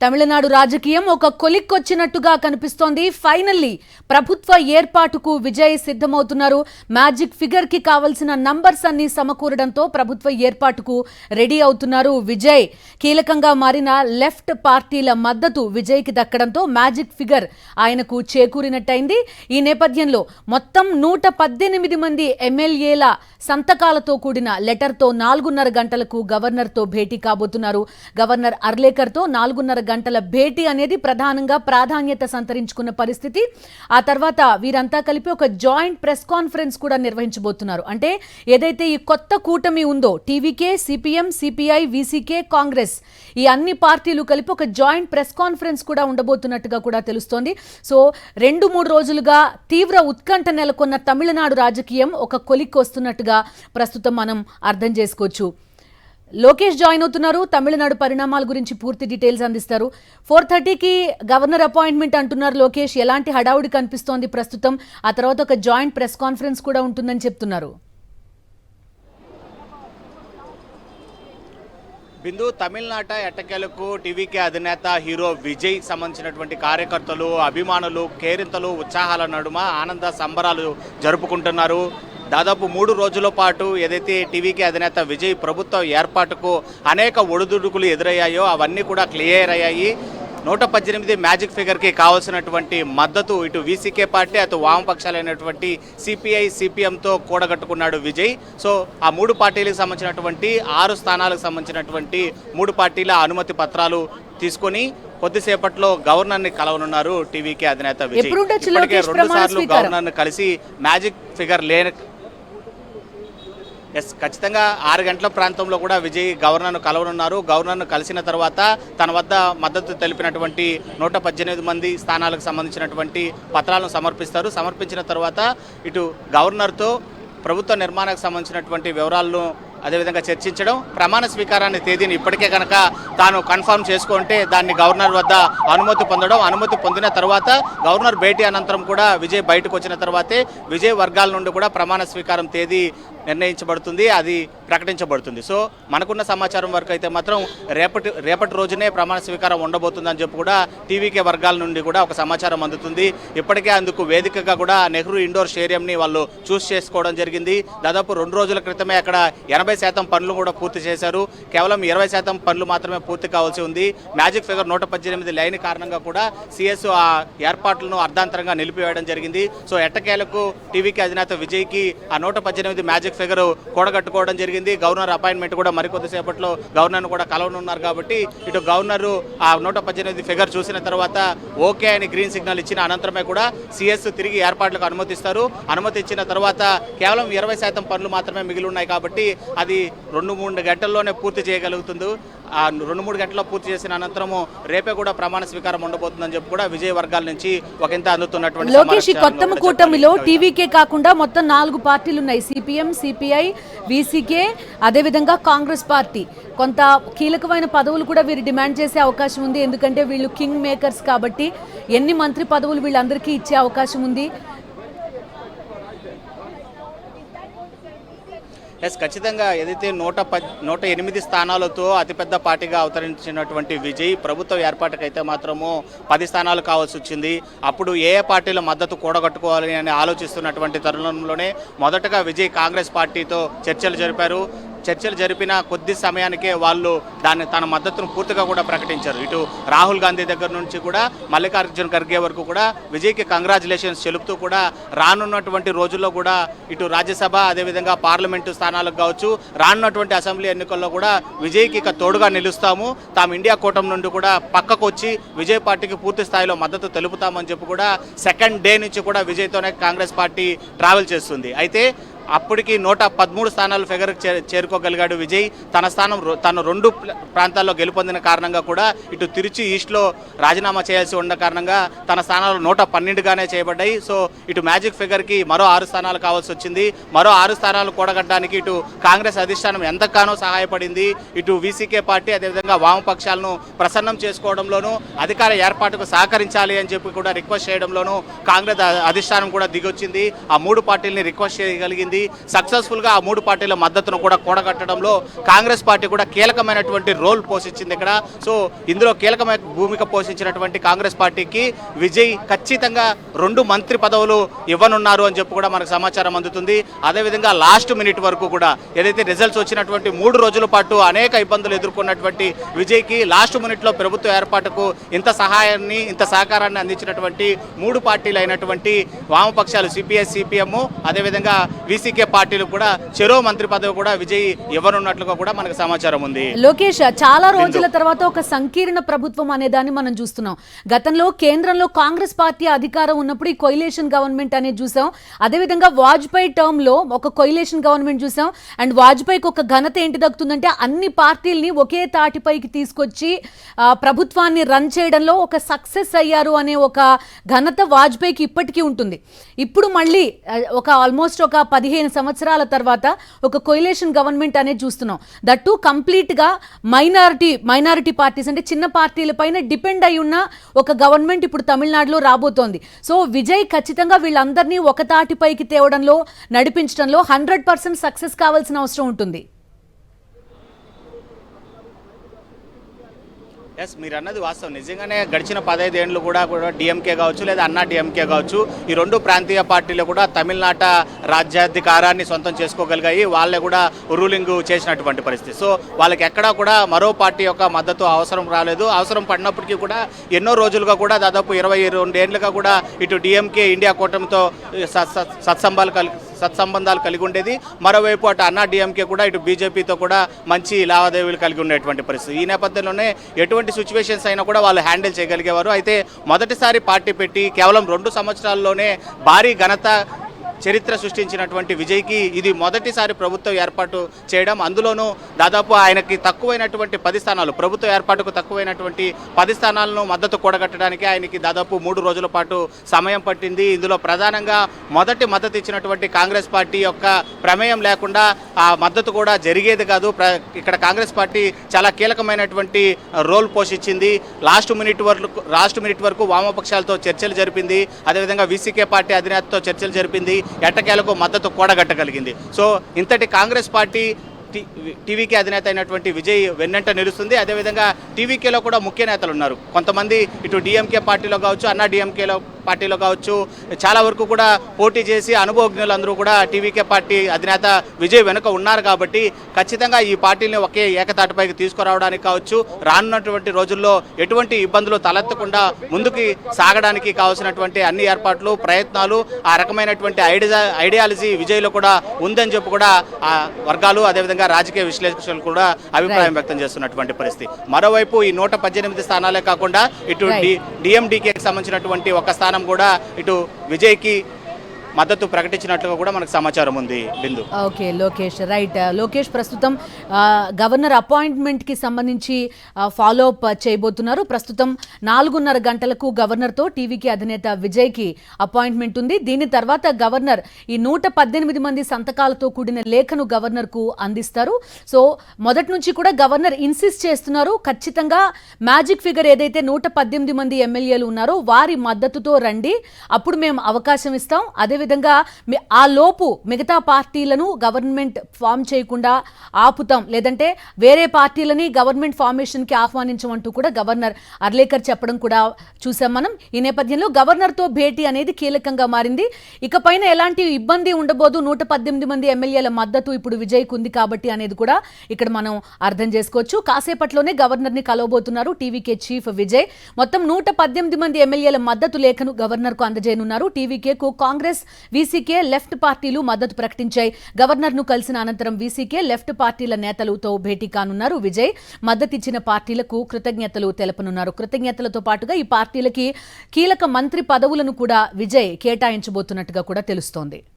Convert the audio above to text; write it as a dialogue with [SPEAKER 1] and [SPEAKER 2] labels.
[SPEAKER 1] తమిళనాడు రాజకీయం ఒక కొలిక్కొచ్చినట్టుగా కనిపిస్తోంది. ఫైనల్లీ ప్రభుత్వ ఏర్పాటుకు విజయ్ సిద్ధమవుతున్నారు. మ్యాజిక్ ఫిగర్ కి కావాల్సిన నంబర్స్ అన్ని సమకూరడంతో ప్రభుత్వ ఏర్పాటుకు రెడీ అవుతున్నారు విజయ్. కీలకంగా మారిన లెఫ్ట్ పార్టీల మద్దతు విజయ్ కి దక్కడంతో మ్యాజిక్ ఫిగర్ ఆయనకు చేకూరినట్టయింది. ఈ నేపథ్యంలో మొత్తం 118 మంది ఎమ్మెల్యేల సంతకాలతో కూడిన లెటర్తో 4:30 గంటలకు గవర్నర్తో భేటీ కాబోతున్నారు. గవర్నర్ అర్లేకర్తో 4:30 గంటల భేటీ అనేది ప్రధానంగా ప్రాధాన్యత సంతరించుకున్న పరిస్థితి. ఆ తర్వాత వీరంతా కలిపి ఒక జాయింట్ ప్రెస్ కాన్ఫరెన్స్ కూడా నిర్వహించబోతున్నారు. అంటే ఏదైతే ఈ కొత్త కూటమి ఉందో TVK, CPM, CPI, VCK, Congress ఈ అన్ని పార్టీలు కలిపి ఒక జాయింట్ ప్రెస్ కాన్ఫరెన్స్ కూడా ఉండబోతున్నట్టుగా కూడా తెలుస్తోంది. సో 2-3 రోజులుగా తీవ్ర ఉత్కంఠ నెలకొన్న తమిళనాడు రాజకీయం ఒక కొలిక్కి వస్తున్నట్టుగా ప్రస్తుతం మనం అర్థం చేసుకోవచ్చు. లోకేష్ జాయిన్ అవుతున్నారు. తమిళనాడు పరిణామాల గురించి పూర్తి డీటెయిల్స్ అందిస్తారు. 4:30కి గవర్నర్ అపాయింట్మెంట్ అంటున్నారు లోకేష్. ఎలాంటి హడావుడి కనిపిస్తోంది ప్రస్తుతం? ఆ తర్వాత ఒక జాయింట్ ప్రెస్ కాన్ఫరెన్స్ కూడా ఉంటుందని చెప్తున్నారు.
[SPEAKER 2] బిందు, తమిళనాట ఎట్టకేలకు టీవీకే అధినేత హీరో విజయ్ సంబంధించినటువంటి కార్యకర్తలు, అభిమానులు కేరింతలు, ఉత్సాహాల నడుమ ఆనంద సంబరాలు జరుపుకుంటున్నారు. దాదాపు 3 రోజుల పాటు ఏదైతే టీవీకే అధినేత విజయ్ ప్రభుత్వ ఏర్పాటుకు అనేక ఒడిదుడుకులు ఎదురయ్యాయో అవన్నీ కూడా క్లియర్ అయ్యాయి. 118 మ్యాజిక్ ఫిగర్కి కావాల్సినటువంటి మద్దతు ఇటు వీసీకే పార్టీ, అటు వామపక్షాలైనటువంటి సిపిఐ, సిపిఎంతో కూడగట్టుకున్నాడు విజయ్. సో ఆ 3 పార్టీలకు సంబంధించినటువంటి 6 స్థానాలకు సంబంధించినటువంటి 3 పార్టీల అనుమతి పత్రాలు తీసుకొని కొద్దిసేపట్లో గవర్నర్ని కలవనున్నారు టీవీకే అధినేత విజయ్. ఇప్పటికే 2 సార్లు గవర్నర్ని కలిసి మ్యాజిక్ ఫిగర్ ఖచ్చితంగా 6 గంటల ప్రాంతంలో కూడా విజయ్ గవర్నర్ను కలవనున్నారు. గవర్నర్ను కలిసిన తర్వాత తన వద్ద మద్దతు తెలిపినటువంటి 118 మంది స్థానాలకు సంబంధించినటువంటి పత్రాలను సమర్పిస్తారు. సమర్పించిన తర్వాత ఇటు గవర్నర్తో ప్రభుత్వ నిర్మాణానికి సంబంధించినటువంటి వివరాలను అదేవిధంగా చర్చించడం, ప్రమాణ స్వీకారాన్ని తేదీని ఇప్పటికే కనుక తాను కన్ఫర్మ్ చేసుకుంటే దాన్ని గవర్నర్ వద్ద అనుమతి పొందడం, అనుమతి పొందిన తర్వాత గవర్నర్ భేటీ అనంతరం కూడా విజయ్ బయటకు వచ్చిన తర్వాతే విజయ్ వర్గాల నుండి కూడా ప్రమాణ స్వీకారం తేదీ నిర్ణయించబడుతుంది, అది ప్రకటించబడుతుంది. సో మనకున్న సమాచారం వరకు అయితే మాత్రం రేపటి రోజునే ప్రమాణ స్వీకారం ఉండబోతుందని చెప్పి కూడా టీవీకే వర్గాల నుండి కూడా ఒక సమాచారం అందుతుంది. ఇప్పటికే అందుకు వేదికగా కూడా నెహ్రూ ఇండోర్ స్టేడియంని వాళ్ళు చూస్ చేసుకోవడం జరిగింది. దాదాపు 2 రోజుల క్రితమే అక్కడ 80% పనులు కూడా పూర్తి చేశారు. కేవలం 20% పనులు మాత్రమే పూర్తి కావాల్సి ఉంది. మ్యాజిక్ ఫిగర్ 118 లైన్ కారణంగా కూడా సిఎస్ ఆ ఏర్పాట్లను అర్ధాంతరంగా నిలిపివేయడం జరిగింది. సో ఎట్టకేలకు టీవీకే అధినేత విజయ్కి ఆ 118 మ్యాజిక్ ఫిగర్ కూడగట్టుకోవడం జరిగింది. గవర్నర్ అపాయింట్మెంట్ కూడా మరికొద్దిసేపట్లో గవర్నర్ను కూడా కలవనున్నారు. కాబట్టి ఇటు గవర్నర్ ఆ 118 ఫిగర్ చూసిన తర్వాత ఓకే అని గ్రీన్ సిగ్నల్ ఇచ్చిన అనంతరమే కూడా సిఎస్ తిరిగి ఏర్పాట్లకు అనుమతిస్తారు. అనుమతి ఇచ్చిన తర్వాత కేవలం 20% పనులు మాత్రమే మిగిలి ఉన్నాయి. కాబట్టి అది 2-3 గంటల్లోనే పూర్తి చేయగలుగుతుంది. ఆ 2-3 గంటల్లో పూర్తి చేసిన అనంతరము రేపే కూడా ప్రమాణ స్వీకారం ఉండబోతుందని చెప్పి కూడా విజయ్ వర్గాల నుంచి ఒకంత అందుతున్నటువంటి
[SPEAKER 1] లోకేష్, కొత్త కూటమిలో టీవీకే కాకుండా మొత్తం 4 పార్టీలు ఉన్నాయి. సిపిఎం, సిపిఐ, వీసీకే, అదేవిధంగా కాంగ్రెస్ పార్టీ. కొంత కీలకమైన పదవులు కూడా వీరు డిమాండ్ చేసే అవకాశం ఉంది. ఎందుకంటే వీళ్ళు కింగ్ మేకర్స్ కాబట్టి ఎన్ని మంత్రి పదవులు వీళ్ళందరికీ ఇచ్చే అవకాశం ఉంది.
[SPEAKER 2] ఖచ్చితంగా ఏదైతే 108 స్థానాలతో అతిపెద్ద పార్టీగా అవతరించినటువంటి విజయ్ ప్రభుత్వ ఏర్పాటుకైతే మాత్రము 10 స్థానాలు కావాల్సి వచ్చింది. అప్పుడు ఏ పార్టీల మద్దతు కూడగట్టుకోవాలి అని ఆలోచిస్తున్నటువంటి తరుణంలోనే మొదటగా విజయ్ కాంగ్రెస్ పార్టీతో చర్చలు జరిపారు. చర్చలు జరిపిన కొద్ది సమయానికే వాళ్ళు తన మద్దతును పూర్తిగా కూడా ప్రకటించారు. ఇటు రాహుల్ గాంధీ దగ్గర నుంచి కూడా మల్లికార్జున ఖర్గే వరకు కూడా విజయ్కి కంగ్రాచులేషన్స్ చెలుపుతూ కూడా రానున్నటువంటి రోజుల్లో కూడా ఇటు రాజ్యసభ అదేవిధంగా పార్లమెంటు స్థానాలకు కావచ్చు, రానున్నటువంటి అసెంబ్లీ ఎన్నికల్లో కూడా విజయ్కి ఇక తోడుగా నిలుస్తాము, తాము ఇండియా కూటమి నుండి కూడా పక్కకు వచ్చి విజయ్ పార్టీకి పూర్తి స్థాయిలో మద్దతు తెలుపుతామని చెప్పి కూడా సెకండ్ డే నుంచి కూడా విజయ్తోనే కాంగ్రెస్ పార్టీ ట్రావెల్ చేస్తుంది. అయితే అప్పటికి 113 స్థానాలు ఫిగర్ చేరుకోగలిగాడు విజయ్. తను 2 ప్రాంతాల్లో గెలుపొందిన కారణంగా కూడా ఇటు తిరుచి ఈస్ట్లో రాజీనామా చేయాల్సి ఉన్న కారణంగా తన స్థానాలు 112గానే చేయబడ్డాయి. సో ఇటు మ్యాజిక్ ఫిగర్కి మరో 6 స్థానాలు కావాల్సి వచ్చింది. మరో 6 స్థానాలు కూడగట్టడానికి ఇటు కాంగ్రెస్ అధిష్టానం ఎంతగానో సహాయపడింది. ఇటు వీసీకే పార్టీ అదేవిధంగా వామపక్షాలను ప్రసన్నం చేసుకోవడంలోనూ అధికార ఏర్పాటుకు సహకరించాలి అని చెప్పి కూడా రిక్వెస్ట్ చేయడంలోనూ కాంగ్రెస్ అధిష్టానం కూడా దిగొచ్చింది. ఆ 3 పార్టీలని రిక్వెస్ట్ చేయగలిగింది. జరిగింది. సక్సెస్ఫుల్గా ఆ మూడు పార్టీల మద్దతును కూడా కూడగట్టడంలో కాంగ్రెస్ పార్టీ కూడా కీలకమైనటువంటి రోల్ పోషించింది ఇక్కడ. సో ఇందులో కీలకమైన భూమిక పోషించినటువంటి కాంగ్రెస్ పార్టీకి విజయ్ ఖచ్చితంగా 2 మంత్రి పదవులు ఇవ్వనున్నారు అని చెప్పి కూడా మనకు సమాచారం అందుతుంది. అదేవిధంగా లాస్ట్ మినిట్ వరకు కూడా ఏదైతే రిజల్ట్స్ వచ్చినటువంటి 3 రోజుల పాటు అనేక ఇబ్బందులు ఎదుర్కొన్నటువంటి విజయ్కి లాస్ట్ మినిట్లో ప్రభుత్వ ఏర్పాటుకు ఇంత సహాయాన్ని ఇంత సహకారాన్ని అందించినటువంటి 3 పార్టీలు అయినటువంటి వామపక్షాలు సిపిఎస్ సిపిఎం అదేవిధంగా వీసీకే పార్టీలు కూడా చెరో మంత్రి పదవి కూడా విజయ్ ఇవ్వనున్నట్లుగా కూడా మనకు సమాచారం ఉంది.
[SPEAKER 1] లోకేష్, చాలా రోజుల తర్వాత ఒక సంకీర్ణ ప్రభుత్వం అనే దాన్ని మనం చూస్తున్నాం. గతంలో కేంద్రంలో కాంగ్రెస్ పార్టీ అధికారం ఉన్నప్పుడు ఈ కొయిలేషన్ గవర్నమెంట్ అనేది చూసాం. అదేవిధంగా వాజ్పేయి టర్మ్ లో ఒక కొయిలేషన్ గవర్నమెంట్ చూసాం. అండ్ వాజ్పేయికి ఒక ఘనత ఏంటి దక్కుతుందంటే అన్ని పార్టీల్ని ఒకే తాటిపైకి తీసుకొచ్చి ప్రభుత్వాన్ని రన్ చేయడంలో ఒక సక్సెస్ అయ్యారు అనే ఒక ఘనత వాజ్పేయికి ఇప్పటికీ ఉంటుంది. ఇప్పుడు మళ్ళీ ఆల్మోస్ట్ ఒక 15 సంవత్సరాల తర్వాత ఒక కొయిలేషన్ గవర్నమెంట్ అనేది చూస్తున్నాం. దట్టు కంప్లీట్ గా మైనారిటీ పార్టీస్ అంటే చిన్న పార్టీల పైన డిపెండ్ అయి ఉన్న ఒక గవర్నమెంట్ ఇప్పుడు తమిళనాడులో రాబోతోంది. సో విజయ్ ఖచ్చితంగా వీళ్ళందరినీ ఒక తాటిపైకి తేవడంలో నడిపించడంలో 100% సక్సెస్ కావాల్సిన అవసరం ఉంటుంది.
[SPEAKER 2] ఎస్, మీరు అన్నది వాస్తవం. నిజంగానే గడిచిన 15 ఏళ్ళు కూడా డిఎంకే కావచ్చు లేదా అన్నా డిఎంకే కావచ్చు, ఈ 2 ప్రాంతీయ పార్టీలు కూడా తమిళనాట రాజ్యాధికారాన్ని సొంతం చేసుకోగలిగాయి. వాళ్ళే కూడా రూలింగ్ చేసినటువంటి పరిస్థితి. సో వాళ్ళకి ఎక్కడా కూడా మరో పార్టీ యొక్క మద్దతు అవసరం రాలేదు. అవసరం పడినప్పటికీ కూడా ఎన్నో రోజులుగా కూడా దాదాపు 22 ఏళ్ళుగా కూడా ఇటు డిఎంకే ఇండియా కూటమితో సత్సంబంధాలు కలిగి ఉండేది. మరోవైపు అటు అన్నా డిఎంకే కూడా ఇటు బీజేపీతో కూడా మంచి లావాదేవీలు కలిగి ఉండేటువంటి పరిస్థితి. ఈ నేపథ్యంలోనే ఎటువంటి సిచ్యువేషన్స్ అయినా కూడా వాళ్ళు హ్యాండిల్ చేయగలిగేవారు. అయితే మొదటిసారి పార్టీ పెట్టి కేవలం 2 సంవత్సరాల్లోనే భారీ ఘనత చరిత్ర సృష్టించినటువంటి విజయ్కి ఇది మొదటిసారి ప్రభుత్వం ఏర్పాటు చేయడం. అందులోనూ దాదాపు ఆయనకి తక్కువైనటువంటి 10 స్థానాలు, ప్రభుత్వ ఏర్పాటుకు తక్కువైనటువంటి 10 స్థానాలను మద్దతు కూడగట్టడానికి ఆయనకి దాదాపు 3 రోజుల పాటు సమయం పట్టింది. ఇందులో ప్రధానంగా మొదటి మద్దతు ఇచ్చినటువంటి కాంగ్రెస్ పార్టీ యొక్క ప్రమేయం లేకుండా ఆ మద్దతు కూడా జరిగేది కాదు. ఇక్కడ కాంగ్రెస్ పార్టీ చాలా కీలకమైనటువంటి రోల్ పోషించింది. లాస్ట్ మినిట్ వరకు వామపక్షాలతో చర్చలు జరిపింది. అదేవిధంగా వీసీకే పార్టీ అధినేతతో చర్చలు జరిపింది. ఎట్టకేలకు మద్దతు కూడగట్టగలిగింది. సో ఇంతటి కాంగ్రెస్ పార్టీ టీవీకే అధినేత అయినటువంటి విజయ్ వెన్నెంట నిలుస్తుంది. అదేవిధంగా టీవీకేలో కూడా ముఖ్య నేతలు ఉన్నారు. కొంతమంది ఇటు డిఎంకే పార్టీలో కావచ్చు, అన్నా డిఎంకేలో పార్టీలో కావచ్చు, చాలా వరకు కూడా పోటీ చేసి అనుభవజ్ఞులందరూ కూడా టీవీకే పార్టీ అధినేత విజయ్ వెనుక ఉన్నారు. కాబట్టి ఖచ్చితంగా ఈ పార్టీని ఒకే ఏకతాటిపైకి తీసుకురావడానికి కావచ్చు, రానున్నటువంటి రోజుల్లో ఎటువంటి ఇబ్బందులు తలెత్తకుండా ముందుకు సాగడానికి కావాల్సినటువంటి అన్ని ఏర్పాట్లు, ప్రయత్నాలు, ఆ రకమైనటువంటి ఐడియాలజీ విజయ్లో కూడా ఉందని చెప్పి కూడా ఆ వర్గాలు అదేవిధంగా రాజకీయ విశ్లేషకులు కూడా అభిప్రాయం వ్యక్తం చేస్తున్నటువంటి పరిస్థితి. మరోవైపు ఈ 118 స్థానాలే కాకుండా ఇటు డిఎండికేకి సంబంధించినటువంటి ఒక స్థానం కూడా ఇటు విజయ్కి మద్దతు ప్రకటించినట్లుగా కూడా మనకు సమాచారం ఉంది. బిందు.
[SPEAKER 1] Okay Lokesh, right. లోకేష్, ప్రస్తుతం గవర్నర్ అపాయింట్మెంట్ కి సంబంధించి ఫాలో అప్ చేయబోతున్నారు. ప్రస్తుతం 4:30 గంటలకు గవర్నర్తో టీవీకి అధినేత విజయ్కి అపాయింట్మెంట్ ఉంది. దీని తర్వాత గవర్నర్ ఈ 118 మంది సంతకాలతో కూడిన లేఖను గవర్నర్కు అందిస్తారు. సో మొదటి నుంచి కూడా గవర్నర్ ఇన్సిస్ట్ చేస్తున్నారు, ఖచ్చితంగా మ్యాజిక్ ఫిగర్ ఏదైతే 118 మంది ఎమ్మెల్యేలు ఉన్నారో వారి మద్దతుతో రండి, అప్పుడు మేము అవకాశం ఇస్తాం. అదేవిధంగా ఆ లోపు మిగతా పార్టీలను గవర్నమెంట్ ఫామ్ చేయకుండా ఆపుతాం, లేదంటే వేరే పార్టీలని గవర్నమెంట్ ఫార్మేషన్కి ఆహ్వానించమంటూ కూడా గవర్నర్ అర్లేకర్ చెప్పడం కూడా చూసాం మనం. ఈ నేపథ్యంలో గవర్నర్తో భేటీ అనేది కీలకంగా మారింది. ఇకపైన ఎలాంటి ఇబ్బంది ఉండబోదు, 118 మంది ఎమ్మెల్యేల మద్దతు ఇప్పుడు విజయ్కు ఉంది కాబట్టి అనేది కూడా ఇక్కడ మనం అర్థం చేసుకోవచ్చు. కాసేపట్లోనే గవర్నర్ని కలవబోతున్నారు టీవీకే చీఫ్ విజయ్. మొత్తం 118 మంది ఎమ్మెల్యేల మద్దతు లేఖను గవర్నర్కు అందజేయనున్నారు. టీవీకేకు కాంగ్రెస్, వీసీకే, లెఫ్ట్ పార్టీలు మద్దతు ప్రకటించాయి. గవర్నర్ను కలిసిన అనంతరం వీసీకే, లెఫ్ట్ పార్టీల నేతలతో భేటీ కానున్నారు విజయ్. మద్దతిచ్చిన పార్టీలకు కృతజ్ఞతలు తెలపనున్నారు. కృతజ్ఞతలతో పాటుగా ఈ పార్టీలకి కీలక మంత్రి పదవులను కూడా విజయ్ కేటాయించబోతున్నట్టుగా కూడా తెలుస్తోంది.